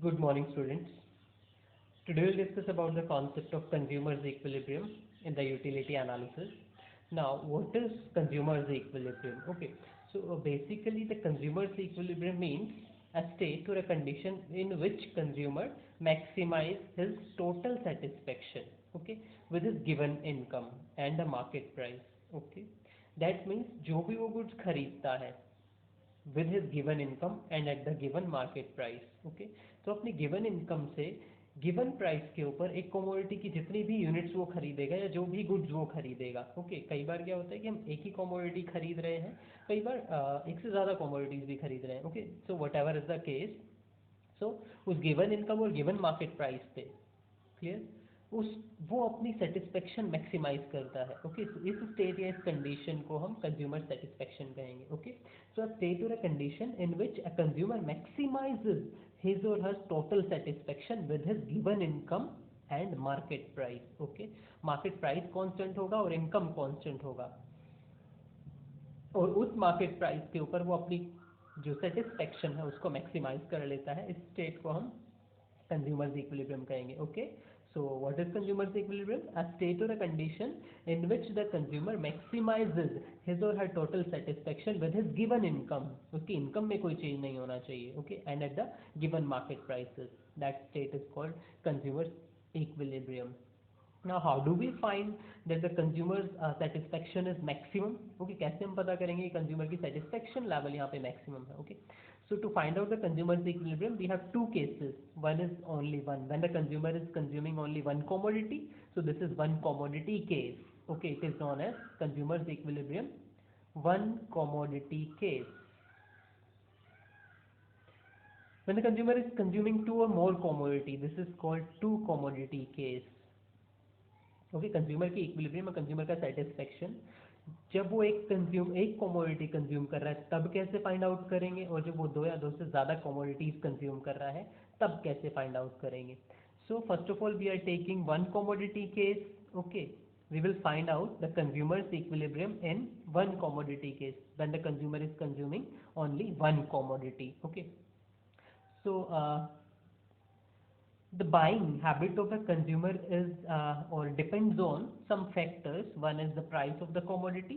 Good morning, students. Today we'll discuss about the concept of consumer's equilibrium in the utility analysis. Now, what is consumer's equilibrium? Okay, so basically the consumer's equilibrium means a state or a condition in which consumer maximize his total satisfaction, okay, with his given income and the market price. Okay, that means जो भी वो goods खरीदता है with his given income and at the given market price. Okay, तो अपनी given income से given price के ऊपर एक कमोडिटी की जितनी भी यूनिट्स वो खरीदेगा या जो भी गुड्स वो खरीदेगा. ओके, कई बार क्या होता है कि हम एक ही कमोडिटी खरीद रहे हैं, कई बार एक से ज़्यादा कमोडिटीज भी खरीद रहे हैं. Okay, so whatever is the case, so उस गिवन इनकम और गिवन मार्केट प्राइस पे, क्लियर, उस वो अपनी सेटिस्फेक्शन मैक्सिमाइज करता है. ओके, इस स्टेट या इस कंडीशन को हम कंज्यूमर सेटिस्फेक्शन कहेंगे. ओके, सो अ स्टेट और a condition in which a consumer maximises his or her total satisfaction with his given income and market price. Okay, market price constant होगा और income constant होगा, और उस market price के ऊपर वो अपनी जो सेटिस्फेक्शन है उसको मैक्सिमाइज कर लेता है. इस स्टेट को हम कंज्यूमर्स इक्विलिब्रियम कहेंगे. Okay, so what is consumer's equilibrium? A state or a condition in which the consumer maximizes his or her total satisfaction with his given income. उसकी इनकम में कोई चेंज नहीं होना चाहिए. Okay, and at the given market prices. That state is called consumer's equilibrium. Now how do we find that the consumer's satisfaction is maximum? Okay, कैसे हम पता करेंगे कि consumer की satisfaction level यहाँ पे maximum है? Okay, so to find out the consumer's equilibrium we have two cases. One is only one, when the consumer is consuming only one commodity, so this is one commodity case. Okay, it is known as consumer's equilibrium, one commodity case. When the consumer is consuming two or more commodity, this is called two commodity case. Okay, consumer की equilibrium और consumer का satisfaction, जब वो एक commodity consume कर रहा है तब कैसे फाइंड आउट करेंगे, और जब वो दो या दो से ज़्यादा कमोडिटीज कंज्यूम कर रहा है तब कैसे फाइंड आउट करेंगे. So first of all we are taking one commodity case. Okay, we will find out the consumer's equilibrium in one commodity case when the consumer is consuming only one commodity. Okay, so the buying habit of a consumer is or depends on some factors. One is the price of the commodity,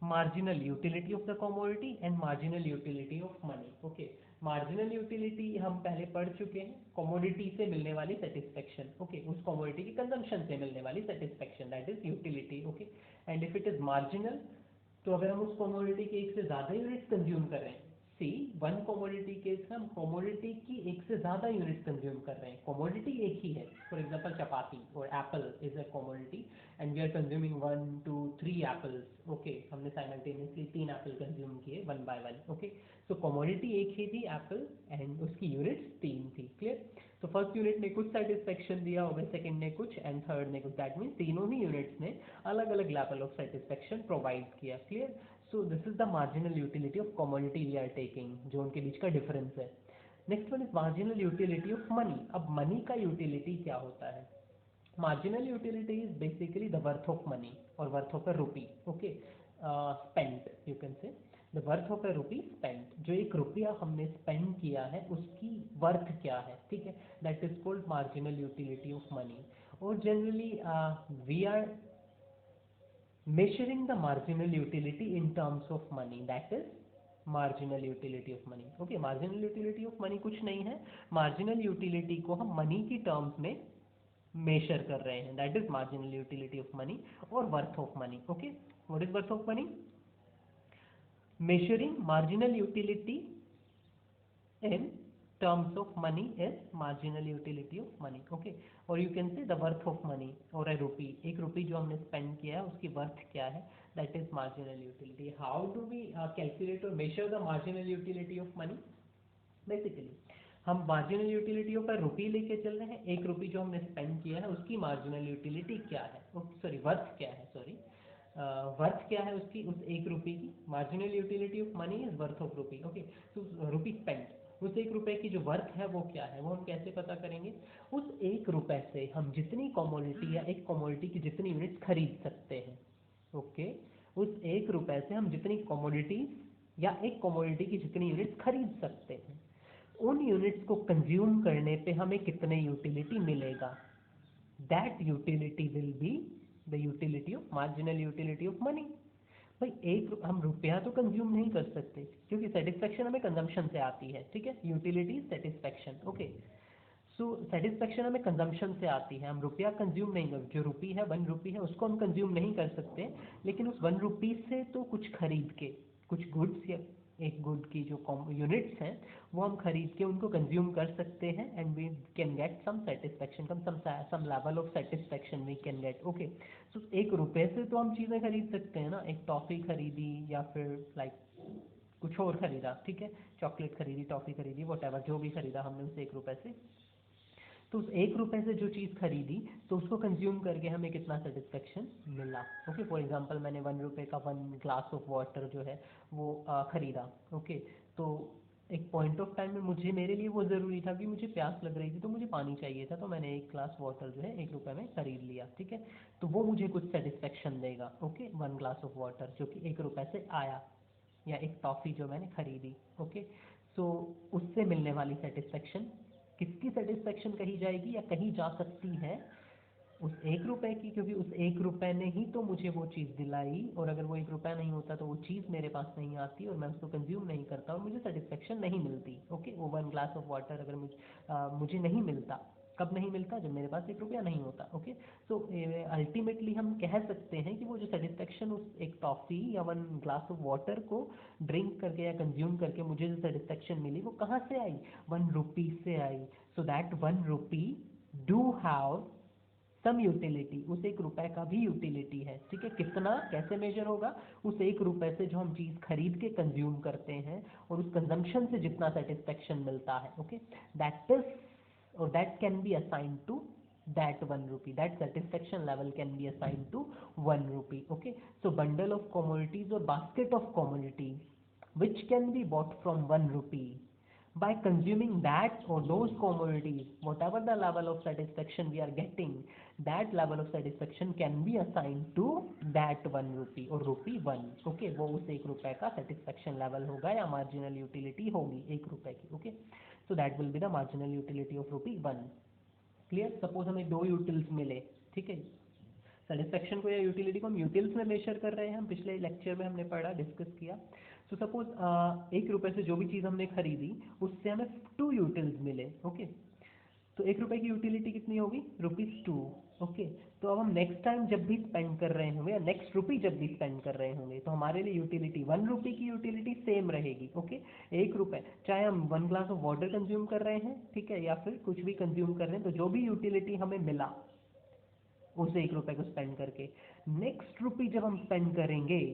marginal utility of the commodity and marginal utility of money. Okay, marginal utility हम पहले पढ़ चुके हैं, commodity से मिलने वाली satisfaction. Okay, उस commodity की consumption से मिलने वाली satisfaction, that is utility. Okay, and if it is marginal, तो अगर हम उस commodity के एक से ज़्यादा यूनिट कंज्यूम कर रहे हैं, सी वन कमोडिटी केस में हम कमोडिटी की एक से ज़्यादा यूनिट कंज्यूम कर रहे हैं, कमोडिटी एक ही है, फॉर एग्जांपल चपाती और apple is a commodity and we are consuming 1 2 3 apples. Okay, हमने साइमल्टेनियसली 3 एप्पल कंज्यूम किए one by one. Okay, so commodity एक ही थी एप्पल एंड उसकी यूनिट्स 3 थी. क्लियर, तो फर्स्ट यूनिट ने कुछ सेटिस्फेक्शन दिया होगा, सेकंड ने कुछ एंड थर्ड ने कुछ. दैट मीन्स तीनों ही यूनिट्स ने अलग अलग लेवल ऑफ सेटिस्फेक्शन प्रोवाइड किया. Clear, so this is the marginal utility of commodity we are taking, जो उनके बीच का डिफरेंस है. Next one is marginal utility of money. अब मनी का यूटिलिटी क्या होता है? Marginal utility is basically the worth of money और worth of a rupee. Okay, spent, you can say the worth of a rupee spent. जो एक रुपया हमने स्पेंड किया है उसकी वर्थ क्या है, ठीक है, that is called marginal utility of money. और generally we are measuring the marginal utility in terms of money, that is marginal utility of money. okay, marginal utility of money कुछ नहीं है, marginal utility को हम money की terms में measure कर रहे हैं, that is marginal utility of money और worth of money. okay, what is worth of money? Measuring marginal utility in terms of money is marginal utility of money. okay, or you can say the worth of money or a rupee. एक रुपी जो हमने spend किया है उसकी worth क्या है, that is marginal utility. How do we calculate or measure the marginal utility of money? Basically हम marginal utility of a rupee लेके चल रहे हैं, एक रुपी जो हमने spend किया है उसकी marginal utility क्या है, सॉरी वर्थ क्या है, सॉरी वर्थ क्या है उसकी, उस एक रुपये की. Marginal utility of money is worth of rupee. Okay, तो रुपी स्पेंट, उस एक रुपए की जो वर्थ है वो क्या है, वो हम कैसे पता करेंगे? उस एक रुपए से हम जितनी कमोडिटी या एक कमोडिटी की जितनी यूनिट खरीद सकते हैं. ओके, उस एक रुपए से हम जितनी कमोडिटी या एक कमोडिटी की जितनी यूनिट खरीद सकते हैं उन यूनिट्स को कंज्यूम करने पे हमें कितने यूटिलिटी मिलेगा, that utility will be the utility of marginal utility of money. भाई हम रुपया तो कंज्यूम नहीं कर सकते क्योंकि सेटिस्फेक्शन हमें कंजम्पशन से आती है, ठीक है, यूटिलिटी सेटिस्फेक्शन, ओके। सो सेटिस्फेक्शन हमें कंजम्पशन से आती है, हम रुपया कंज्यूम नहीं कर, जो रुपी है 1 रुपी है उसको हम कंज्यूम नहीं कर सकते, लेकिन उस 1 रुपी से तो कुछ खरीद के, कुछ गुड्स या एक गुड की जो यूनिट्स हैं वो हम खरीद के उनको कंज्यूम कर सकते हैं and we can get some satisfaction, some level of satisfaction we can get, okay. तो 1 रुपए से तो हम चीज़ें खरीद सकते हैं ना, एक टॉफ़ी खरीदी या फिर लाइक कुछ और खरीदा, ठीक है, चॉकलेट खरीदी, टॉफ़ी खरीदी, वॉट जो भी खरीदा हमने उस 1 रुपए से, तो उस 1 रुपए से जो चीज़ खरीदी तो उसको कंज्यूम करके हमें कितना सेटिस्फेक्शन मिला, ओके। फॉर एग्जांपल मैंने 1 रुपए का 1 ग्लास ऑफ वाटर जो है वो खरीदा, ओके। तो एक पॉइंट ऑफ टाइम में मुझे, मेरे लिए वो ज़रूरी था कि मुझे प्यास लग रही थी तो मुझे पानी चाहिए था, तो मैंने 1 ग्लास वाटर जो है 1 रुपए में खरीद लिया, ठीक है। तो वो मुझे कुछ सेटिस्फेक्शन देगा, ओके, 1 ग्लास ऑफ वाटर जो कि 1 रुपए से आया, या एक टॉफ़ी जो मैंने खरीदी, ओके। सो उससे मिलने वाली सेटिस्फेक्शन किसकी सेटिस्फेक्शन कही जाएगी या कही जा सकती है, उस 1 रुपए की, क्योंकि उस 1 रुपए ने ही तो मुझे वो चीज़ दिलाई, और अगर वो 1 रुपया नहीं होता तो वो चीज़ मेरे पास नहीं आती और मैं उसको कंज्यूम नहीं करता और मुझे सेटिस्फेक्शन नहीं मिलती, ओके। वो 1 ग्लास ऑफ वाटर अगर मुझे नहीं मिलता, कब नहीं मिलता, जब मेरे पास 1 रुपया नहीं होता, ओके। सो अल्टीमेटली हम कह सकते हैं कि वो जो सेटिस्फेक्शन उस एक टॉफ़ी या 1 ग्लास ऑफ वाटर को ड्रिंक करके या कंज्यूम करके मुझे जो सेटिस्फेक्शन मिली वो कहाँ से आई, 1 रुपी से आई। So that 1 rupee do have some utility, उस 1 रुपए का भी यूटिलिटी है, ठीक है। कितना, कैसे मेजर होगा, उस 1 रुपए से जो हम चीज़ खरीद के कंज्यूम करते हैं और उस कंजम्पशन से जितना सेटिस्फेक्शन मिलता है, ओके, दैट इज और that can be assign to that 1 rupee, that satisfaction level can be assigned to 1 rupee, okay। So bundle of commodities or basket of commodities which can be bought from 1 rupee, by consuming that or those commodities, whatever the level of satisfaction we are getting, that level of satisfaction can be assigned to that 1 rupee or rupee 1, okay। वो उस 1 रुपए का satisfaction level होगा या marginal utility होगी 1 रुपए की, okay। So that will be the marginal utility of rupee 1, clear. Suppose हमें 2 यूटिल्स मिले, ठीक है, सेटिस्फेक्शन को या यूटिलिटी को हम यूटिल्स में मेजर कर रहे हैं, हम पिछले लेक्चर में हमने पढ़ा, डिस्कस किया। तो सपोज 1 रुपए से जो भी चीज़ हमने खरीदी उससे हमें 2 यूटिल्स मिले, ओके। तो 1 रुपए की यूटिलिटी कितनी होगी, ₹2, ओके। तो अब हम नेक्स्ट टाइम जब भी स्पेंड कर रहे होंगे या नेक्स्ट रुपी जब भी स्पेंड कर रहे होंगे तो हमारे लिए यूटिलिटी 1 रुपी की यूटिलिटी सेम रहेगी, ओके। 1 रुपए, चाहे हम 1 ग्लास ऑफ वाटर कंज्यूम कर रहे हैं, ठीक है, या फिर कुछ भी कंज्यूम कर रहे हैं, तो जो भी यूटिलिटी हमें मिला उस 1 रुपए को स्पेंड करके, नेक्स्ट रुपी जब हम स्पेंड करेंगे,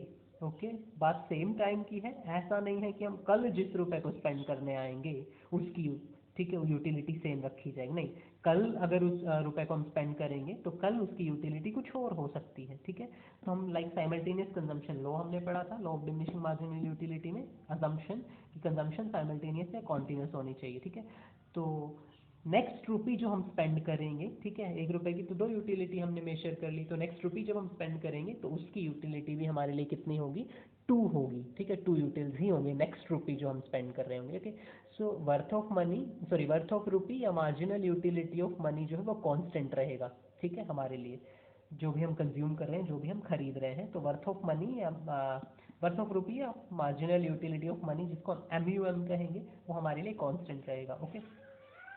ओके, बात सेम टाइम की है, ऐसा नहीं है कि हम कल जिस रुपए को स्पेंड करने आएंगे उसकी, ठीक है, वो यूटिलिटी सेम रखी जाएगी, नहीं, कल अगर उस रुपए को हम स्पेंड करेंगे तो कल उसकी यूटिलिटी कुछ और हो सकती है, ठीक है। तो हम लाइक साइमल्टेनियस कंजम्पशन लॉ हमने पढ़ा था, law of diminishing marginal utility में अजम्पशन कि कंजम्पशन साइमल्टेनियस या कॉन्टिन्यूस होनी चाहिए, ठीक है। तो नेक्स्ट रुपी जो हम स्पेंड करेंगे, ठीक है, 1 रुपए की तो 2 यूटिलिटी हमने मेजर कर ली, तो नेक्स्ट रुपी जब हम स्पेंड करेंगे तो उसकी यूटिलिटी भी हमारे लिए कितनी होगी, 2 होगी, ठीक है, 2 यूटिल्स ही होंगे नेक्स्ट रुपी जो हम स्पेंड कर रहे होंगे, okay. So worth of money, sorry worth of रुपी या मार्जिनल यूटिलिटी ऑफ मनी जो है वो कांस्टेंट रहेगा, ठीक है, हमारे लिए जो भी हम कंज्यूम कर रहे हैं, जो भी हम खरीद रहे हैं, तो वर्थ ऑफ मनी या वर्थ ऑफ रुपी या मार्जिनल यूटिलिटी ऑफ मनी जिसको हम MUM कहेंगे वो हमारे लिए कांस्टेंट रहेगा, ओके।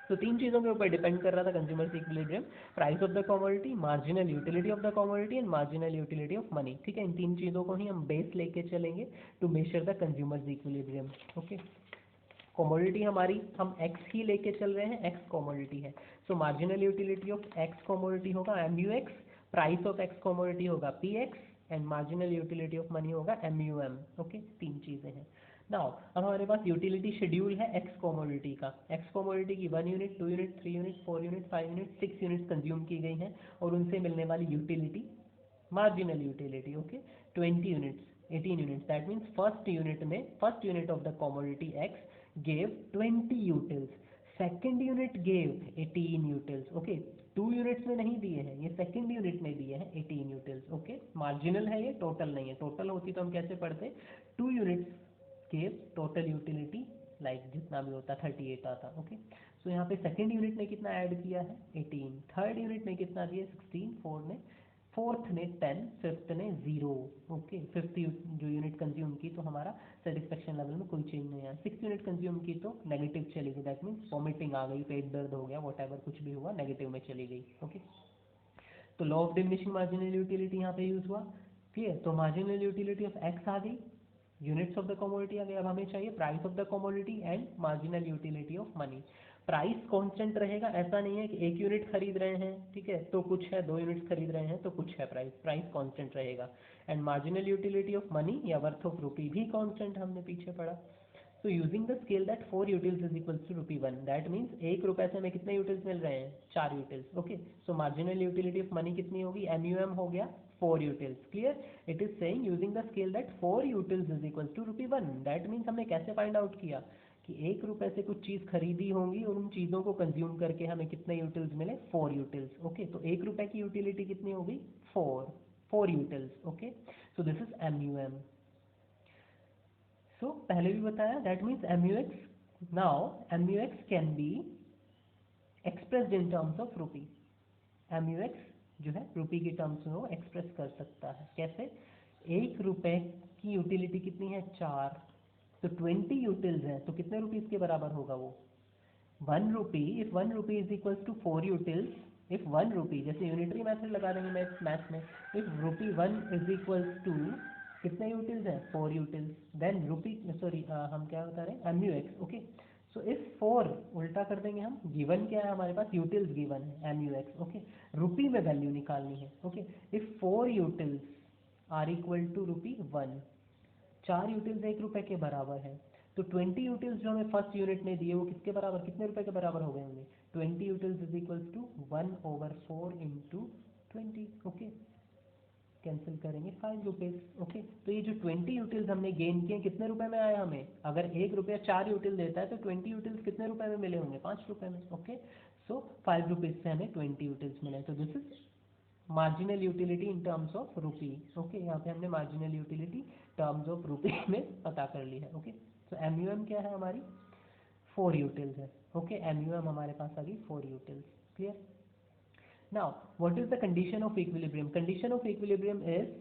तो 3 चीज़ों के ऊपर डिपेंड कर रहा था consumers equilibrium, price of the commodity, marginal utility of the commodity and marginal utility of money, ठीक है। इन 3 चीज़ों को ही हम बेस लेके चलेंगे to measure the consumer's equilibrium, okay. Commodity हमारी हम एक्स ही लेके चल रहे हैं, एक्स कमोडिटी है, सो marginal utility of x commodity होगा MUX, price of x commodity होगा PX and marginal utility of money होगा MUM, ओके। 3 चीज़ें हैं। नाउ अब हमारे पास यूटिलिटी शेड्यूल है एक्स कमोडिटी का, एक्स कमोडिटी की 1 unit, 2 unit, 3 unit, 4 unit, 5 unit, 6 unit consume की गई हैं और उनसे मिलने वाली utility marginal utility, okay, 20 units, 18 units, that means first unit में, first unit of the commodity x gave 20 utils, second unit gave 18 utils, okay. 2 units में नहीं दिए हैं, ये सेकेंड यूनिट में दिए हैं 18 यूटिल्स, ओके। मार्जिनल है ये, टोटल नहीं है, टोटल होती तो हम कैसे पढ़ते, 2 units gave total utility like जितना भी होता 38 आता। ओके, सो यहाँ पे सेकेंड यूनिट ने कितना ऐड किया है 18, थर्ड यूनिट ने कितना दिया 16, फोर्थ ने 10, फिफ्थ ने 0। ओके, फिफ्थ जो यूनिट कंज्यूम की तो हमारा सेटिस्फेक्शन लेवल में कोई चेंज नहीं आया। सिक्स यूनिट कंज्यूम की तो नेगेटिव चली गई, दैट मीन्स वॉमिटिंग आ गई, पेट दर्द हो गया, वॉट कुछ भी हुआ नेगेटिव में चली गई। ओके, तो law of diminishing marginal utility यहाँ पे यूज हुआ। क्लियर, तो मार्जिनल यूटिलिटी ऑफ एक्स आ गई, यूनिट्स ऑफ द कमोडिटी आ गई। अब हमें चाहिए price of the commodity and marginal utility of money. Price constant रहेगा, ऐसा नहीं है कि एक यूनिट खरीद रहे हैं, ठीक है, तो कुछ है, दो यूनिट्स खरीद रहे हैं तो कुछ है, प्राइस कांस्टेंट रहेगा। And marginal utility of money या वर्थ ऑफ रुपी भी कांस्टेंट, हमने पीछे पढ़ा। So using the scale that 4 utils is equals to ₹1, that means 1 रुपए से हमें कितने यूटिल्स मिल रहे हैं 4 utils. Okay, so marginal utility of money कितनी होगी MUM हो गया 4 utils. Clear, it is saying using the scale that 4 utils is equals to ₹1, that means हमने कैसे फाइंड आउट किया कि 1 रुपए से कुछ चीज़ खरीदी होंगी और उन चीज़ों को कंज्यूम करके हमें कितने यूटिल्स मिले 4 यूटिल्स। ओके, तो 1 रुपए की यूटिलिटी कितनी होगी 4 utils. Okay, so this is MUM। सो पहले भी बताया that means MUX, now MUX can be expressed in terms of rupee. MUX जो है रुपी के टर्म्स में वो एक्सप्रेस कर सकता है। कैसे, 1 रुपए की यूटिलिटी कितनी है 4, तो 20 यूटिल्स हैं तो कितने रुपीस के बराबर होगा वो 1 rupee. If 1 rupee is equals to 4 utils, if 1 rupee, जैसे यूनिटरी मेथड लगा देंगे मैथ्स में, इफ ₹1 इज इक्वल्स टू कितने यूटिल्स हैं 4 यूटिल्स, देन रुपी, सॉरी हम क्या बता रहे हैं MUX। ओके, सो इफ 4 उल्टा कर देंगे हम, गिवन क्या है हमारे पास यूटिल्स गिवन है MUX। ओके, रुपी में वैल्यू निकालनी है। Okay, if 4 utils are equal to ₹1, 4 utils 1 रुपए के बराबर है, तो 20 यूटिल्स जो हमें फर्स्ट यूनिट ने दिए वो किसके बराबर, कितने रुपए के बराबर हो गए होंगे 20 utils is equal to 1/4 into 20। Okay, cancel करेंगे 5 रुपीज। ओके, तो ये जो 20 यूटिल्स हमने गेन किए कितने रुपए में आया हमें, अगर 1 रुपया 4 यूटिल देता है तो 20 यूटिल्स कितने रुपए में मिले होंगे 5 रुपए में। ओके, सो 5 रुपीज से हमें 20 यूटिल्स मिले, तो this is marginal utility in terms of rupee. Okay, यहाँ पे हमने मार्जिनल यूटिलिटी टर्म्स ऑफ रुपी में पता कर ली है। ओके, तो MUM क्या है हमारी 4 यूटिल्स है। ओके, MUM हमारे पास आ गई 4 utils. Clear, now what is the condition of equilibrium? Condition of equilibrium is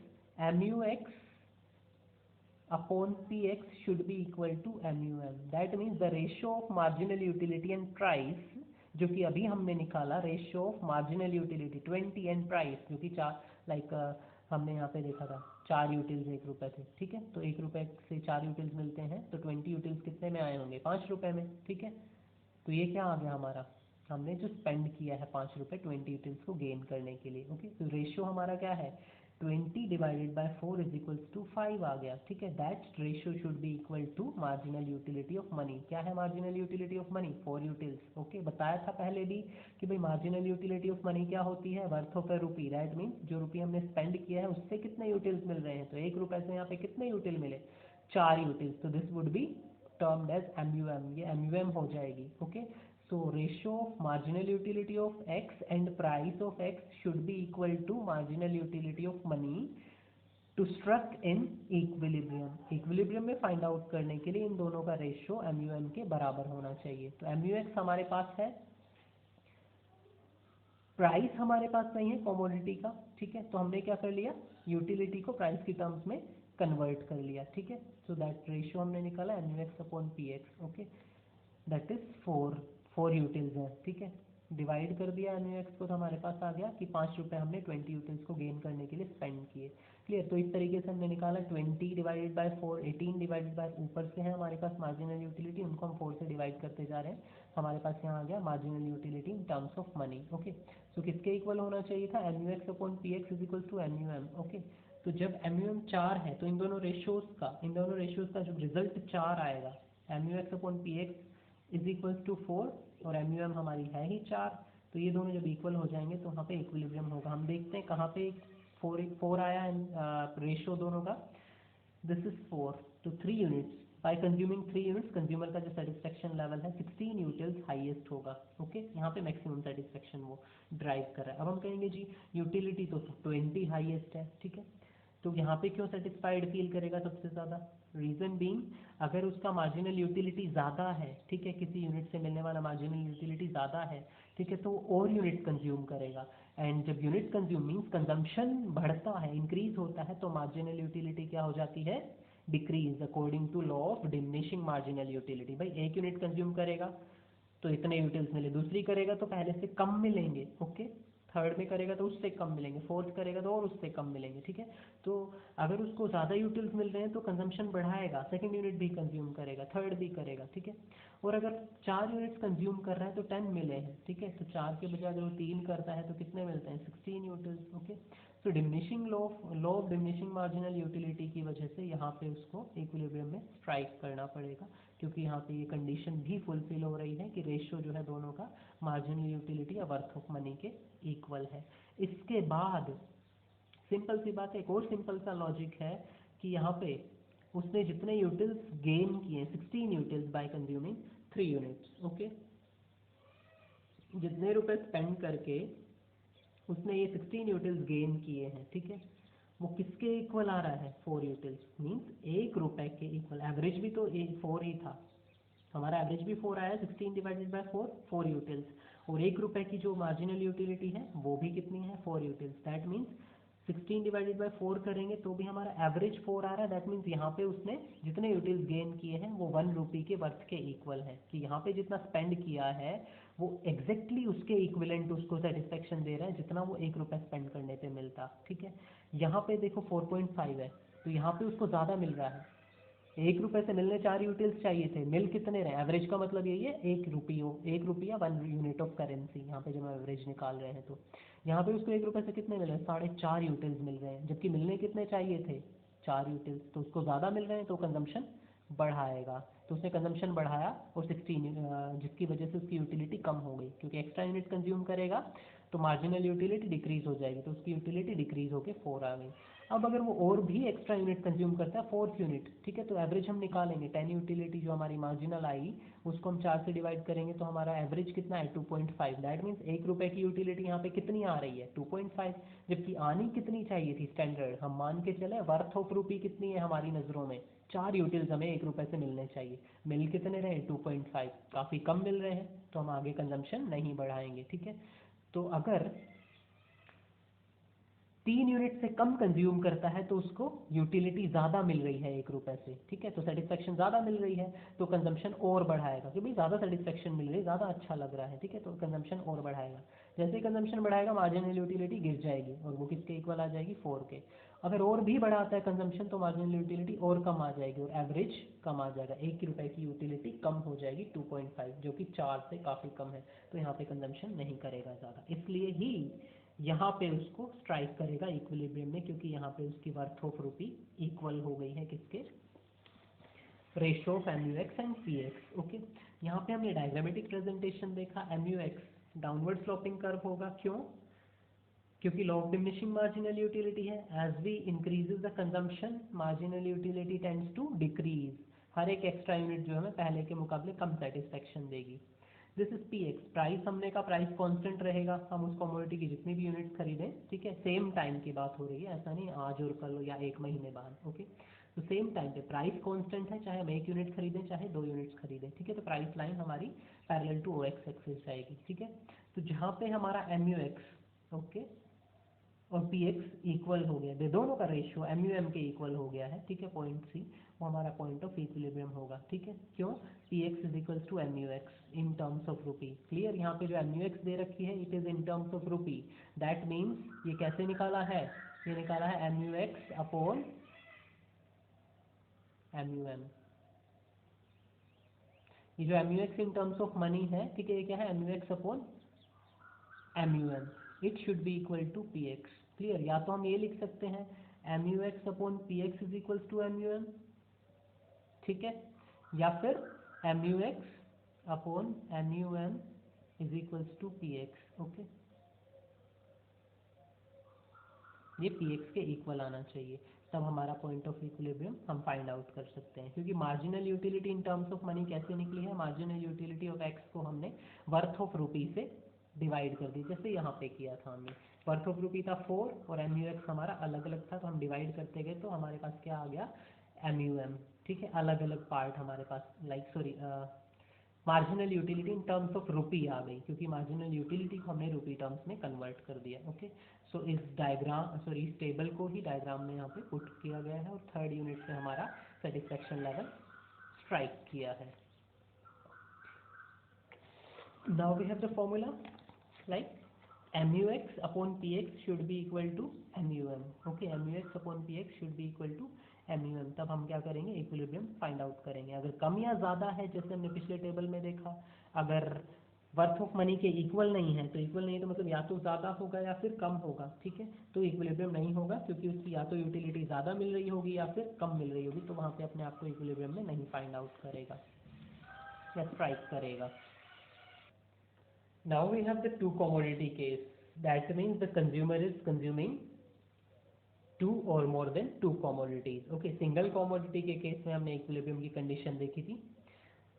MUX upon PX should be equal to MUM, that means the ratio of marginal utility and price, जो कि अभी हमने निकाला ratio of marginal utility 20 and price, जो कि 4 like हमने यहाँ पे देखा था 4 यूटिल्स 1 रुपए थे। ठीक है, तो 1 रुपए से 4 यूटिल्स मिलते हैं तो 20 यूटिल्स कितने में आए होंगे 5 रुपए में। ठीक है, तो ये क्या आ गया हमारा, हमने जो स्पेंड किया है 5 रुपए 20 यूटिल्स को गेन करने के लिए। ओके, तो रेशियो हमारा क्या है 20 divided by 4 is equals to 5 आ गया। ठीक है, that ratio should be equal to marginal utility of money. क्या है marginal utility of money 4 utils. Okay, बताया था पहले भी कि भाई मार्जिनल यूटिलिटी ऑफ मनी क्या होती है worth of A rupee, that means जो रुपी हमने स्पेंड किया है उससे कितने यूटिल्स मिल रहे हैं, तो 1 रुपए से यहाँ पे कितने यूटिल मिले 4 यूटिल्स, तो this would be termed as MUM, ये MUM हो जाएगी। Okay, so ratio of marginal utility of X and price of X should be equal to marginal utility of money to struck in equilibrium। equilibrium में find out करने के लिए इन दोनों का ratio MUM के बराबर होना चाहिए। तो MUX हमारे पास है, प्राइस हमारे पास नहीं है कमोडिटी का। ठीक है, तो हमने क्या कर लिया यूटिलिटी को प्राइस की टर्म्स में कन्वर्ट कर लिया। ठीक है, सो दैट रेशियो हमने निकाला MUX upon PX। Okay, that is 4 utils हैं। ठीक है, डिवाइड कर दिया MUX को तो हमारे पास आ गया कि 5 रुपए हमने 20 यूटिल्स को गेन करने के लिए स्पेंड किए। क्लियर, तो इस तरीके से हमने निकाला 20 डिवाइडेड बाय 4, 18 डिवाइडेड बाय, ऊपर से है हमारे पास मार्जिनल यूटिलिटी, उनको हम 4 से डिवाइड करते जा रहे हैं, हमारे पास यहाँ आ गया marginal utility in terms of money. Okay, so किसके इक्वल होना चाहिए था MUX upon PX is equal to MUM। Okay, तो जब MUM 4 है तो इन दोनों रेशियोज का जो रिजल्ट 4 आएगा, MUX upon PX is equals to 4 और MUM हमारी है ही 4, तो ये दोनों जब इक्वल हो जाएंगे तो वहाँ पे इक्विलिब्रियम होगा। हम देखते हैं कहाँ पे 4 आया रेशियो दोनों का, दिस इज 4, तो 3 units, bye consuming 3 units consumer का जो सेटिस्फेक्शन लेवल है 16 यूटिल्स हाईएस्ट होगा। ओके, यहाँ पे मैक्सिमम सेटिस्फेक्शन वो ड्राइव कर रहा है। अब हम कहेंगे जी यूटिलिटी तो 20 हाईएस्ट है। ठीक है, तो यहाँ पे क्यों सेटिस्फाइड फील करेगा सबसे ज़्यादा? रीज़न बीइंग, अगर उसका मार्जिनल यूटिलिटी ज़्यादा है, ठीक है, किसी यूनिट से मिलने वाला मार्जिनल यूटिलिटी ज़्यादा है, ठीक है, तो और यूनिट कंज्यूम करेगा। एंड जब यूनिट कंज्यूम मीन्स कंजम्पशन बढ़ता है, इंक्रीज होता है, तो मार्जिनल यूटिलिटी क्या हो जाती है? Decrease, according to law of diminishing marginal utility. भाई एक यूनिट कंज्यूम करेगा तो इतने यूटिल्स मिले, दूसरी करेगा तो पहले से कम मिलेंगे, ओके, थर्ड में करेगा तो उससे कम मिलेंगे, फोर्थ करेगा तो और उससे कम मिलेंगे, ठीक है। तो अगर उसको ज़्यादा यूटिल्स मिल रहे हैं तो कंजम्पशन बढ़ाएगा, सेकंड यूनिट भी कंज्यूम करेगा, थर्ड भी करेगा, ठीक है। और अगर 4 यूनिट्स कंज्यूम कर रहा है तो 10 मिले हैं, ठीक है, तो 4 के बजाय अगर वो 3 करता है तो कितने मिलते हैं? 16 यूटिल्स, ओके। तो diminishing law of diminishing marginal utility की वजह से यहाँ पे उसको इक्विलिब्रियम में स्ट्राइक करना पड़ेगा, क्योंकि यहाँ पे ये कंडीशन भी फुलफिल हो रही है कि रेशियो जो है दोनों का मार्जिनल यूटिलिटी या वर्थ ऑफ मनी के इक्वल है। इसके बाद सिंपल सी बात है, एक और सिंपल सा लॉजिक है कि यहाँ पे उसने जितने यूटिल्स गेन किए, 16 utils bye consuming 3 units, okay, जितने रुपए स्पेंड करके उसने ये 16 यूटिल्स गेन किए हैं, ठीक है, वो किसके इक्वल आ रहा है? 4 यूटिल्स, मीन्स 1 रुपए के इक्वल। एवरेज भी तो 4 ही था, हमारा एवरेज भी 4 आया, 16 डिवाइडेड बाय 4, 4 यूटिल्स। और 1 रुपए की जो मार्जिनल यूटिलिटी है वो भी कितनी है? 4 utils. That means 16 divided by 4 करेंगे तो भी हमारा एवरेज 4 आ रहा है। दैट मीन्स यहाँ पे उसने जितने यूटिल्स गेन किए हैं वो 1 रुपी के वर्थ के इक्वल है, कि यहाँ पे जितना स्पेंड किया है वो एग्जैक्टली उसके इक्विवेलेंट उसको सेटिस्फेक्शन दे रहा है जितना वो 1 रुपये स्पेंड करने पे मिलता, ठीक है। यहाँ पे देखो 4.5 है, तो यहाँ पे उसको ज़्यादा मिल रहा है। 1 रुपये से मिलने 4 यूटिल्स चाहिए थे, मिल कितने रहे? एवरेज का मतलब यही है, 1 रुपया 1 यूनिट ऑफ करेंसी, यहाँ पे जब हम एवरेज निकाल रहे हैं तो यहाँ पे उसको 1 रुपये से कितने मिल रहे हैं? 4.5 यूटिल्स मिल रहे हैं, जबकि मिलने कितने चाहिए थे? 4 यूटिल्स, तो उसको ज़्यादा मिल रहे हैं तो कंजम्पशन बढ़ाएगा। तो उसने कंजम्पशन बढ़ाया और 16 जिसकी वजह से उसकी यूटिलिटी कम हो गई, क्योंकि एक्स्ट्रा यूनिट कंज्यूम करेगा तो मार्जिनल यूटिलिटी डिक्रीज हो जाएगी, तो उसकी यूटिलिटी डिक्रीज होकर 4 आ गई। अब अगर वो और भी एक्स्ट्रा यूनिट कंज्यूम करता है, 4th यूनिट, ठीक है, तो एवरेज हम निकालेंगे। 10 यूटिलिटी जो हमारी मार्जिनल आई उसको हम 4 से डिवाइड करेंगे तो हमारा एवरेज कितना है? 2.5। दैट मीन्स 1 रुपये की यूटिलिटी यहाँ पे कितनी आ रही है? 2.5, जबकि आनी कितनी चाहिए थी? स्टैंडर्ड हम मान के चले वर्थ ऑफ रुपी कितनी है हमारी नज़रों में? 4 यूटिल्स हमें 1 रुपये से मिलने चाहिए, मिल कितने रहे? 2.5, काफ़ी कम मिल रहे हैं, तो हम आगे कंजम्पशन नहीं बढ़ाएंगे, ठीक है। तो अगर 3 यूनिट से कम कंज्यूम करता है तो उसको यूटिलिटी ज़्यादा मिल रही है 1 रुपये से, ठीक है, तो सेटिस्फेक्शन ज़्यादा मिल रही है, तो कंजम्पशन और बढ़ाएगा कि भाई ज़्यादा सेटिस्फेक्शन मिल रही है, ज़्यादा अच्छा लग रहा है, ठीक है, तो कंजम्पशन और बढ़ाएगा। जैसे ही कंजम्पशन बढ़ाएगा मार्जिनल यूटिलिटी गिर जाएगी और वो किसके इक्वल आ जाएगी? 4 के। अगर और भी बढ़ाता है कंजम्पशन तो मार्जिनल यूटिलिटी और कम आ जाएगी और एवरेज कम आ जाएगा, 1 रुपये की यूटिलिटी कम हो जाएगी 2.5, जो कि 4 से काफ़ी कम है, तो यहाँ पे कंजम्पशन नहीं करेगा ज़्यादा, इसलिए ही यहाँ पे उसको स्ट्राइक करेगा इक्विलिब्रियम में, क्योंकि यहाँ पे उसकी वर्थ ऑफ रुपी इक्वल हो गई है किसके? Ratio of MUX and PX, okay. यहाँ पे हमने डायग्रामेटिक प्रेजेंटेशन देखा, MUX डाउनवर्ड स्लोपिंग कर्व होगा, क्यों? क्योंकि law of diminishing marginal utility है, as we increases the consumption marginal utility tends to decrease, हर एक एक्स्ट्रा यूनिट जो है पहले के मुकाबले कम सेटिस्फेक्शन देगी। दिस इज PX, प्राइस हमने का प्राइस कांस्टेंट रहेगा, हम उस कमोडिटी की जितनी भी यूनिट्स खरीदें, ठीक है, सेम टाइम की बात हो रही है, ऐसा नहीं आज और कल या 1 महीने बाद, ओके। तो सेम टाइम पे प्राइस कांस्टेंट है, चाहे हम 1 यूनिट खरीदें चाहे 2 यूनिट्स खरीदें, ठीक है, तो प्राइस लाइन हमारी पैरेलल टू OX एक्सिस जाएगी, ठीक है। तो जहाँ पे हमारा MUX, ओके, और PX इक्वल हो गया, दोनों का रेशियो MUM के इक्वल हो गया है, ठीक है, पॉइंट C, वो हमारा पॉइंट ऑफ इक्विलिब्रियम होगा, ठीक है। क्यों? PX is equals to MUX in terms of rupee. Clear? यहाँ पे जो MUX दे रखी है it is in terms of rupee, that means ये कैसे निकाला है? ये निकाला है MUX अपॉन MUM। ये जो MUX in terms of money है, ठीक है, ये क्या है? MUX upon MUM, it should be equal to PX। Clear? या तो हम ये लिख सकते हैं MUX upon PX is equals to MUM, ठीक है, या फिर MUX upon MUM is equals to PX, okay. ये PX के इक्वल आना चाहिए, तब हमारा पॉइंट ऑफ इक्विलिब्रियम हम फाइंड आउट कर सकते हैं। क्योंकि marginal utility in terms of money कैसे निकली है? मार्जिनल यूटिलिटी ऑफ X को हमने वर्थ ऑफ रुपी से डिवाइड कर दी, जैसे यहाँ पे किया था हमने। वर्थ ऑफ रुपी था 4 और MUX हमारा अलग अलग था, तो हम डिवाइड करते गए तो हमारे पास क्या आ गया MUM। ठीक है, अलग अलग पार्ट हमारे पास, marginal utility in terms of rupee आ गई, क्योंकि मार्जिनल यूटिलिटी को हमने रुपी टर्म्स में कन्वर्ट कर दिया। ओके, सो इस इस टेबल को ही डायग्राम में यहाँ पे पुट किया गया है और थर्ड यूनिट से हमारा सेटिस्फेक्शन लेवल स्ट्राइक किया है। Now we have the formula like MUX upon PX should be equal to MUM। okay, MUX upon PX should be equal to MUM। तब हम क्या करेंगे, इक्विलिब्रियम फाइंड आउट करेंगे। अगर कम या ज़्यादा है, जैसे हमने पिछले टेबल में देखा, अगर वर्थ ऑफ मनी के इक्वल नहीं है, तो इक्वल नहीं है तो मतलब या तो ज़्यादा होगा या फिर कम होगा। ठीक है, तो इक्विलिब्रियम नहीं होगा, क्योंकि उसकी या तो यूटिलिटी ज़्यादा मिल रही होगी या फिर कम मिल रही होगी, तो वहाँ पे अपने आप को इक्विलिब्रियम में नहीं फाइंड आउट करेगा या स्ट्राइक करेगा। Now we have the two commodity case. That means the consumer is consuming two or more than two commodities. Okay, single commodity के केस में हमने इक्विलिब्रियम की कंडीशन देखी थी।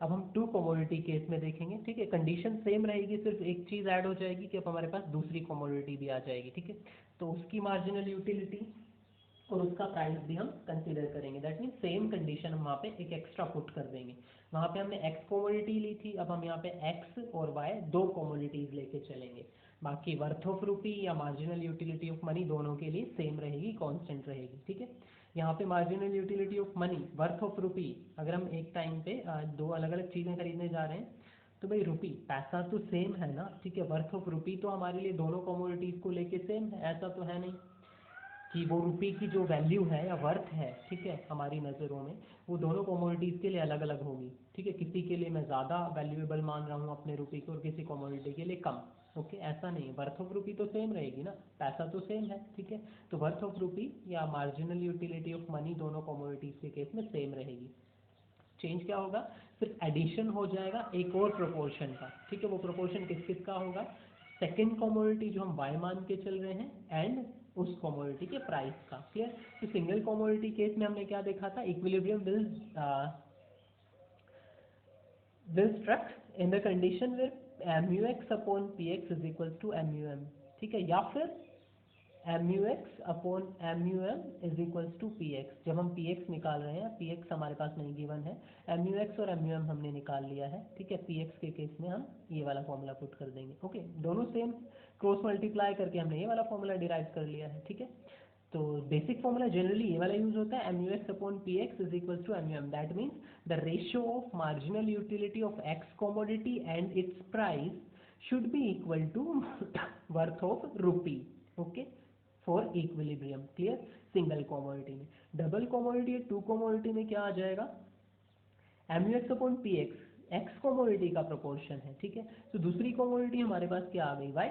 अब हम टू कमोडिटी केस में देखेंगे। ठीक है, कंडीशन सेम रहेगी, सिर्फ एक चीज़ ऐड हो जाएगी कि अब हमारे पास दूसरी कमोडिटी भी आ जाएगी। ठीक है, तो उसकी मार्जिनल यूटिलिटी और उसका प्राइस भी हम कंसीडर करेंगे। दैट मीन सेम कंडीशन हम वहाँ पे एक एक्स्ट्रा पुट कर देंगे। वहाँ पे हमने एक्स कमोडिटी ली थी, अब हम यहाँ पे एक्स और वाई दो कमोडिटीज लेके चलेंगे। बाकी वर्थ ऑफ रुपी या मार्जिनल यूटिलिटी ऑफ मनी दोनों के लिए सेम रहेगी, कांस्टेंट रहेगी। ठीक है, यहाँ पे marginal utility of money, worth of रुपी, अगर हम एक टाइम पे दो अलग अलग चीज़ें खरीदने जा रहे हैं तो भाई रुपी पैसा तो सेम है ना। ठीक है, वर्थ ऑफ रुपी तो हमारे लिए दोनों कमोडिटीज को लेके सेम है, ऐसा तो है नहीं कि वो रुपी की जो वैल्यू है या वर्थ है, ठीक है, हमारी नज़रों में वो दोनों कमोडिटीज़ के लिए अलग अलग होगी। ठीक है, किसी के लिए मैं ज़्यादा वैल्यूएबल मान रहा हूँ अपने रुपी को और किसी कमोडिटी के लिए कम। ओके, ऐसा नहीं है, वर्थ ऑफ रुपी तो सेम रहेगी ना, पैसा तो सेम है। ठीक है, तो वर्थ ऑफ रुपी या मार्जिनल यूटिलिटी ऑफ मनी दोनों कमोडिटीज़ के केस में सेम रहेगी। चेंज क्या होगा, सिर्फ एडिशन हो जाएगा एक और प्रोपोर्शन का। ठीक है, वो प्रोपोर्शन किस किस का होगा, सेकेंड कमोडिटी जो हम वाई मान के चल रहे हैं एंड उस कमोडिटी के प्राइस का। क्लियर, तो सिंगल कमोडिटी केस में हमने क्या देखा था, equilibrium will struck in the condition where MUX upon PX is equal to MUM। ठीक है, या फिर MUX upon MUM is equals to PX। जब हम PX निकाल रहे हैं, PX हमारे पास नहीं गिवन है, MUX और MUM हमने निकाल लिया है। ठीक है, PX के केस में हम ये वाला फॉर्मूला पुट कर देंगे। ओके, दोनों सेम, क्रॉस मल्टीप्लाई करके हमने ये वाला फॉर्मूला डिराइव कर लिया है। ठीक है, तो बेसिक फॉर्मूला जनरली ये वाला यूज होता है, MUX upon PX is equal to MUM। That means the ratio of marginal utility of X commodity and its price should be equal to worth of rupee. Okay, for equilibrium. Clear, single commodity में। Double commodity, two commodity में क्या आ जाएगा, MUX upon PX X commodity का proportion है। ठीक है, तो दूसरी कमोडिटी हमारे पास क्या आ गई, वाई,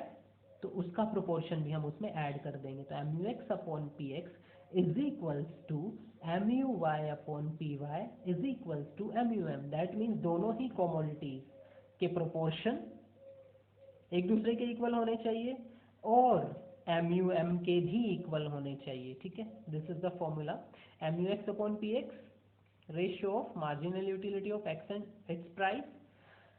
तो उसका प्रोपोर्शन भी हम उसमें ऐड कर देंगे। तो MUX upon PX is equals to MUY upon PY is equals to MUM। That means दोनों ही कमोडिटीज के प्रोपोर्शन एक दूसरे के इक्वल होने चाहिए और MUM के भी इक्वल होने चाहिए। ठीक है, this is the formula, MUX upon PX, ratio of marginal utility of X and its price,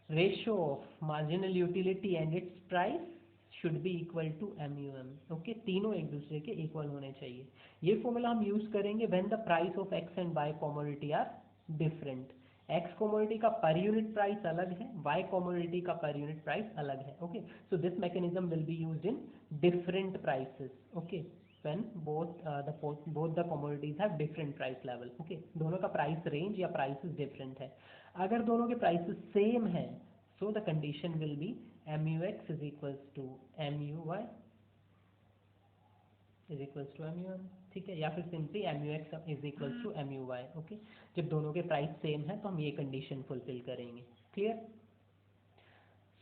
ratio of marginal utility and its price should be equal to MUM। Okay, तीनों एक दूसरे के इक्वल होने चाहिए। ये फॉर्मूला हम use करेंगे when the price of X and Y commodity are different. X commodity का पर यूनिट प्राइस अलग है, वाई कमोडिटी का पर यूनिट प्राइस अलग है। Okay, so this mechanism will be used in different prices. Okay, when both the commodities have different price level। ओके, दोनों का price range या प्राइसेस डिफरेंट है। अगर दोनों के प्राइसेस सेम है, so the condition will be MUX is equals to MUY is equals to MUM। ठीक है, या फिर simply MUX is equals to MUY। Okay, जब दोनों के प्राइस सेम है तो हम ये कंडीशन फुलफिल करेंगे। क्लियर,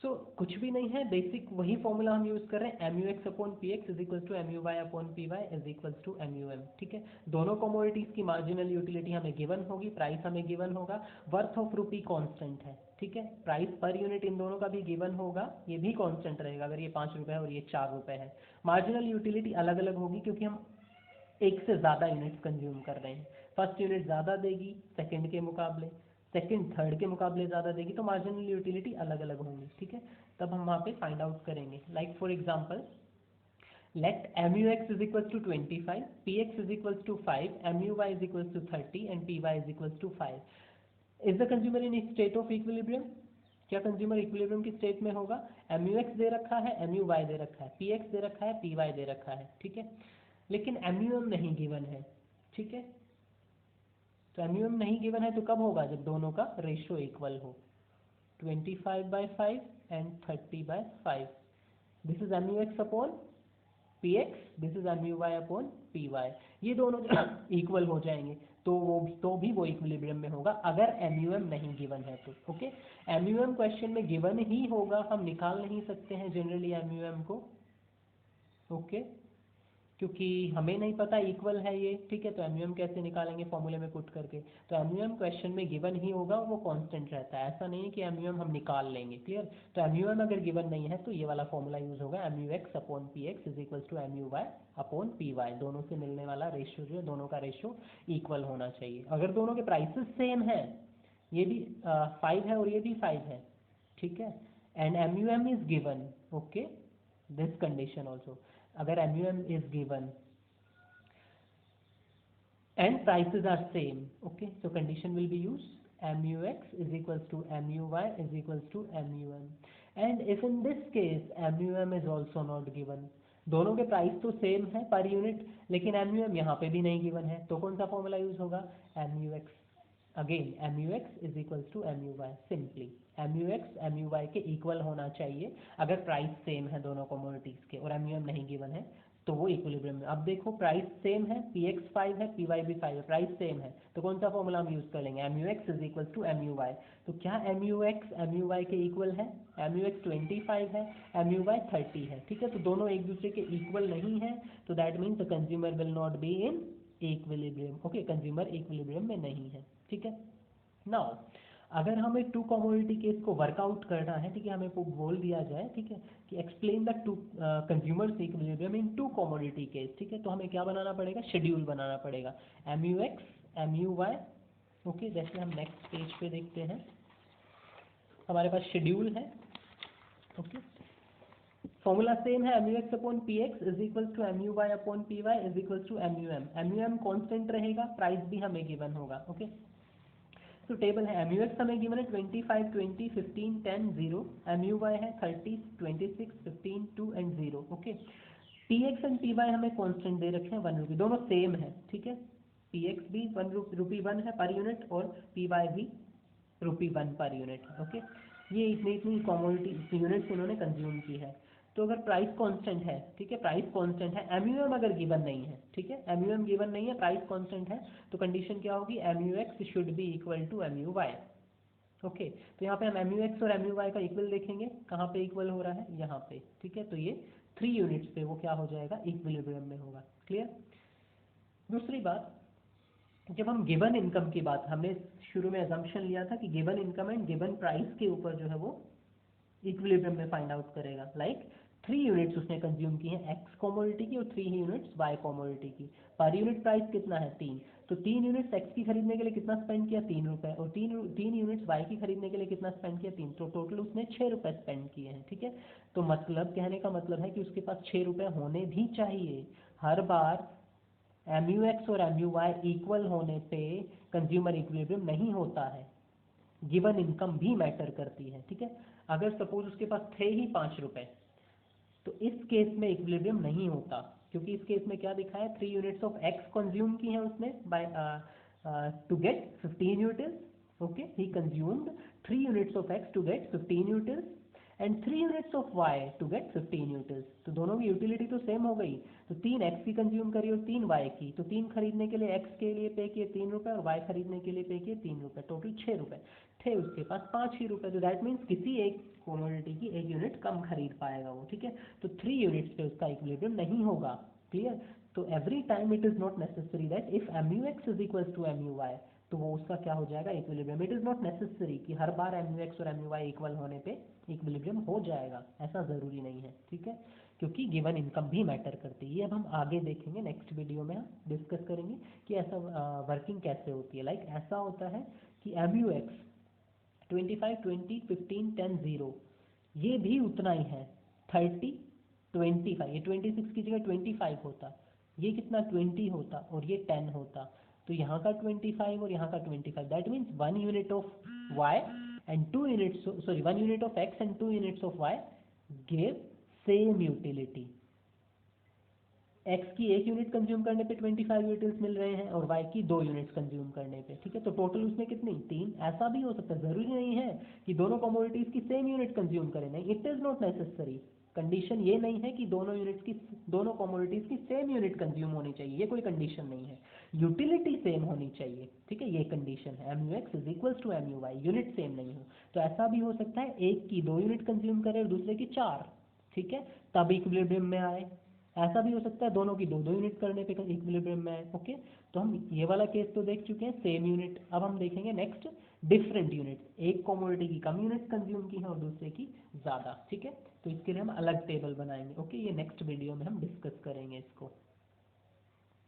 सो कुछ भी नहीं है, बेसिक वही फॉर्मूला हम यूज कर रहे हैं, MUX upon PX is equal to MUY upon PY is equal to MUM। ठीक है, दोनों कमोडिटीज की मार्जिनल यूटिलिटी हमें गिवन होगी, प्राइस हमें गिवन होगा, वर्थ ऑफ रुपी कांस्टेंट है। ठीक है, प्राइस पर यूनिट इन दोनों का भी गिवन होगा, ये भी कांस्टेंट रहेगा, अगर ये 5 रुपये है और ये 4 रुपये है। मार्जिनल यूटिलिटी अलग अलग होगी क्योंकि हम एक से ज़्यादा यूनिट्स कंज्यूम कर रहे हैं। फर्स्ट यूनिट ज़्यादा देगी सेकंड के मुकाबले, सेकंड थर्ड के मुकाबले ज़्यादा देगी, तो मार्जिनल यूटिलिटी अलग अलग होंगी। ठीक है, तब हम वहाँ पे फाइंड आउट करेंगे। Like for example, let MUX is equals to 25, PX is equals to 5, MUY is equals to 30 and PY is equals to 5. Is the consumer in state of equilibrium? क्या कंज्यूमर इक्विलिब्रियम की state में होगा? MUX दे रखा है, MUY दे रखा है, PX दे रखा है, PY दे रखा है, ठीक है, लेकिन MUM नहीं गिवन है, ठीक है। तो MUM नहीं गिवन है तो कब होगा? जब दोनों का रेशियो इक्वल हो, 25/5 and 30/5। This is MUX upon PX, this is MUY upon PY। ये दोनों इक्वल हो जाएंगे तो भी वो इक्विलिब्रियम में होगा अगर MUM नहीं गिवन है तो। ओके, MUM क्वेश्चन में गिवन ही होगा, हम निकाल नहीं सकते हैं जनरली MUM को। ओके, क्योंकि हमें नहीं पता इक्वल है ये, ठीक है, तो MUM कैसे निकालेंगे फॉर्मूले में पुट करके? तो MUM क्वेश्चन में गिवन ही होगा, वो कांस्टेंट रहता है, ऐसा नहीं है कि MUM हम निकाल लेंगे। क्लियर? तो MUM अगर गिवन नहीं है तो ये वाला फॉर्मूला यूज होगा, MUX upon PX is equal to MUY upon PY। दोनों से मिलने वाला रेशियो जो है, दोनों का रेशियो इक्वल होना चाहिए। अगर दोनों के प्राइसेस सेम है, ये भी 5 है और ये भी 5 है, ठीक है, and MUM is given, okay, this condition also, अगर MUM is given and prices are same, okay, so condition will be used, MUX is equals to MUY is equals to MUM, and if in this case MUM is also not given, दोनों के price तो same है per unit, लेकिन MUM यहाँ पे भी नहीं given है, तो कौन सा फॉर्मूला यूज होगा? MUX, again MUX is equals to MUY, simply MUX MUY के इक्वल होना चाहिए अगर प्राइस सेम है दोनों कमोडिटीज के, और MUM नहीं गिवन है तो वो इक्विलिब्रियम में। अब देखो प्राइस सेम है, PX 5 है, PY भी 5 है, प्राइस सेम है, तो कौन सा फॉर्मूला हम यूज कर लेंगे? MUX is equal to MUY। तो क्या MUX MUY के इक्वल है? MUX 25 है, MUY 30 है, ठीक है, तो दोनों एक दूसरे के इक्वल नहीं है, तो that means the consumer will not be in equilibrium. Okay, consumer equilibrium में नहीं है, ठीक है। नाउ अगर हमें टू कमोडिटी केस को वर्कआउट करना है, ठीक है, हमें को बोल दिया जाए, ठीक है, कि explain the two consumer's equilibrium in two commodity case, ठीक है, तो हमें क्या बनाना पड़ेगा? शेड्यूल बनाना पड़ेगा, MUX MUY। ओके, जैसे हम नेक्स्ट पेज पे देखते हैं, हमारे पास शेड्यूल है। ओके, फॉर्मूला सेम है, MUX upon PX is equal to MUY upon PY is equal to MUM। MUM constant रहेगा, प्राइस भी हमें गिवन होगा। ओके, तो टेबल है, MUX हमें गिवन है 25 20 15 10 0, MUY है 30 26 15 2 and 0। Okay, PX and PY हमें कांस्टेंट दे रखे हैं 1 रुपी, दोनों सेम है, ठीक है, PX भी 1 रुपी 1 है पर यूनिट और PY भी रुपी 1 पर यूनिट है। ओके, ये इतनी कमोडिटी यूनिट्स इन्होंने कंज्यूम की है। तो अगर प्राइस कांस्टेंट है, ठीक है, प्राइस कांस्टेंट है, MUM अगर गिवन नहीं है, ठीक है, MUM गिवन नहीं है, प्राइस कांस्टेंट है, तो कंडीशन क्या होगी? MUX should be equal to MUY। Okay, तो यहाँ पे हम MUX और MUY का इक्वल देखेंगे, कहाँ पे इक्वल हो रहा है? यहाँ पे, ठीक है, तो ये 3 यूनिट्स पे वो क्या हो जाएगा? इक्विलिब्रियम में होगा। क्लियर? दूसरी बात, जब हम गिवन इनकम की बात, हमने शुरू में अजम्पशन लिया था कि given income and given price के ऊपर जो है वो इक्विलिब्रियम में फाइंड आउट करेगा। लाइक 3 यूनिट्स उसने कंज्यूम की हैं एक्स कमोडिटी की और 3 यूनिट्स वाई कमोडिटी की, पर यूनिट प्राइस कितना है? 3, तो 3 यूनिट्स एक्स की खरीदने के लिए कितना स्पेंड किया? 3 रुपए, और 3 यूनिट्स वाई की खरीदने के लिए कितना स्पेंड किया? 3, तो टोटल उसने 6 रुपए स्पेंड किए हैं, ठीक है। तो मतलब कहने का मतलब है कि उसके पास 6 रुपए होने भी चाहिए। हर बार MUX और MUY इक्वल होने पे कंज्यूमर इक्विलिब्रियम नहीं होता है, गिवन इनकम भी मैटर करती है, ठीक है। अगर सपोज उसके पास थे ही 5 रुपए, तो इस केस में इक्विलिब्रियम नहीं होता, क्योंकि इस केस में क्या दिखा है? 3 यूनिट्स ऑफ एक्स कंज्यूम की है उसने buy to get 15 utils. Okay, he consumed 3 units of X to get 15 utils and 3 units of Y to get 15 utils. तो दोनों की यूटिलिटी तो सेम हो गई, तो 3 एक्स की कंज्यूम करी और 3 वाई की, तो 3 खरीदने के लिए एक्स के लिए पे किए 3 रुपए और वाई खरीदने के लिए पे किए 3 रुपए, टोटल 6 रुपए थे उसके पास, 5 ही रुपए, तो दैट मीन्स किसी एक कमोडिटी की 1 यूनिट कम खरीद पाएगा वो, ठीक है। तो 3 यूनिट्स पे उसका इक्विलिब्रियम नहीं होगा। क्लियर? तो every time it is not necessary that if MUX is equal to MUY, तो वो उसका क्या हो जाएगा? Equilibrium. It is not necessary कि हर बार MUX और MUY इक्वल होने पे इक्विलिब्रियम हो जाएगा, ऐसा जरूरी नहीं है, ठीक है, क्योंकि गिवन इनकम भी मैटर करती है। ये अब हम आगे देखेंगे, नेक्स्ट वीडियो में हम डिस्कस करेंगे कि ऐसा वर्किंग कैसे होती है। लाइक ऐसा होता है कि MUX 25 20 15 10 0, ये भी उतना ही है 30 25, ये 26 की जगह 25 होता, ये कितना 20 होता और ये 10 होता, तो यहाँ का 25 और यहाँ का 25, that means 1 unit of y and 2 units, sorry 1 unit of x and 2 units of y give same utility। x की 1 यूनिट कंज्यूम करने पे 25 यूटिल्स मिल रहे हैं और y की 2 यूनिट्स कंज्यूम करने पे, ठीक है। तो टोटल उसमें कितनी 3। ऐसा भी हो सकता है, जरूरी नहीं है कि दोनों कमोडिटीज की सेम यूनिट कंज्यूम करें, नहीं, it is not necessary. Condition ये नहीं है कि दोनों कमोडिटीज की सेम यूनिट कंज्यूम होनी चाहिए, ये कोई कंडीशन नहीं है। यूटिलिटी सेम होनी चाहिए, ठीक है, ये कंडीशन है। MUX is equals to MUY, unit same नहीं हो। तो ऐसा भी हो सकता है एक की 2 यूनिट कंज्यूम करे और दूसरे की 4, ठीक है, तब इक्विलिब्रियम में आए। ऐसा भी हो सकता है दोनों की 2-2 यूनिट करने पे इक्विलिब्रियम में आए। ओके, तो हम ये वाला केस तो देख चुके हैं, सेम यूनिट। अब हम देखेंगे नेक्स्ट डिफरेंट यूनिट, एक कमोडिटी की कम यूनिट कंज्यूम की है और दूसरे की ज़्यादा, ठीक है। तो इसके लिए हम अलग टेबल बनाएंगे। ओके, ये नेक्स्ट वीडियो में हम डिस्कस करेंगे इसको।